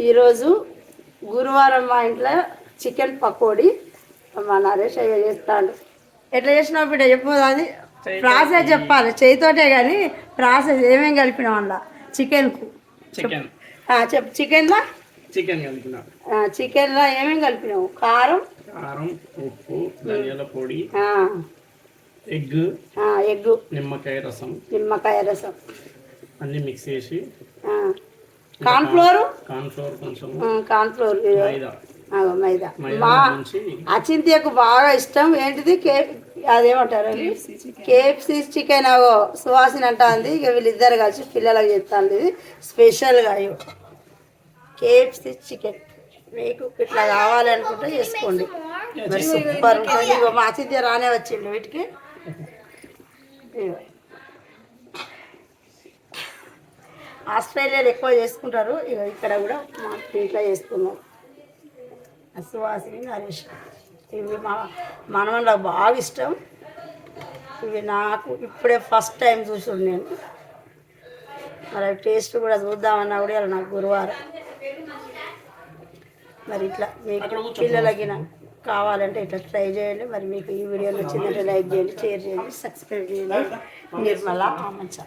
ఈరోజు గురువారం మా ఇంట్లో చికెన్ పకోడీ మా నరేష్ అయ్య చేస్తాడు. ఎట్లా చేసినావు బిడ్డ చెప్పు, అది ప్రాసెస్ చెప్పాలి. చేయితోటే కానీ ప్రాసెస్ ఏమేమి కలిపినావు అలా చికెన్కు చెప్పు. చికెన్లో చికెన్లో ఏమేమి కలిపినావు? కారం, ఉప్పు, ధనియాల పొడి, ఎగ్, నిమ్మకాయ రసం అన్ని మిక్స్ చేసి, కార్న్ఫ్లోర్ కొంచెం, మైదా. మా అచింత్యకు బాగా ఇష్టం ఏంటిది, అదేమంటారు కేఎఫ్సి చికెన్. సువాసన అంటుంది. ఇక వీళ్ళిద్దరు కలిసి పిల్లలకు చెప్తాను. ఇది స్పెషల్గా కేఎఫ్సి చికెన్. మీకు ఇట్లా కావాలనుకుంటే చేసుకోండి, మరి సూపర్ ఉంటుంది. ఇగో మా అచింత్య రానే వచ్చిండు వీటికి. ఆస్ట్రేలియాలో ఎక్కువ చేసుకుంటారు, ఇక ఇక్కడ కూడా మా ఇంట్లో చేసుకున్నాం. సువాసిని, నరేష్ ఇవి మా మనవళ్ళకి బాగా ఇష్టం. ఇవి నాకు ఇప్పుడే ఫస్ట్ టైం చూసాను నేను. మరి టేస్ట్ కూడా చూద్దామన్నా కూడా ఇలా నాకు గురువారం. మరి ఇట్లా మీకు పిల్లలకి కావాలంటే ఇట్లా ట్రై చేయండి. మరి మీకు ఈ వీడియో నచ్చిందంటే లైక్ చేయండి, షేర్ చేయండి, సబ్స్క్రైబ్ చేయండి. నిర్మల ఆమంచ.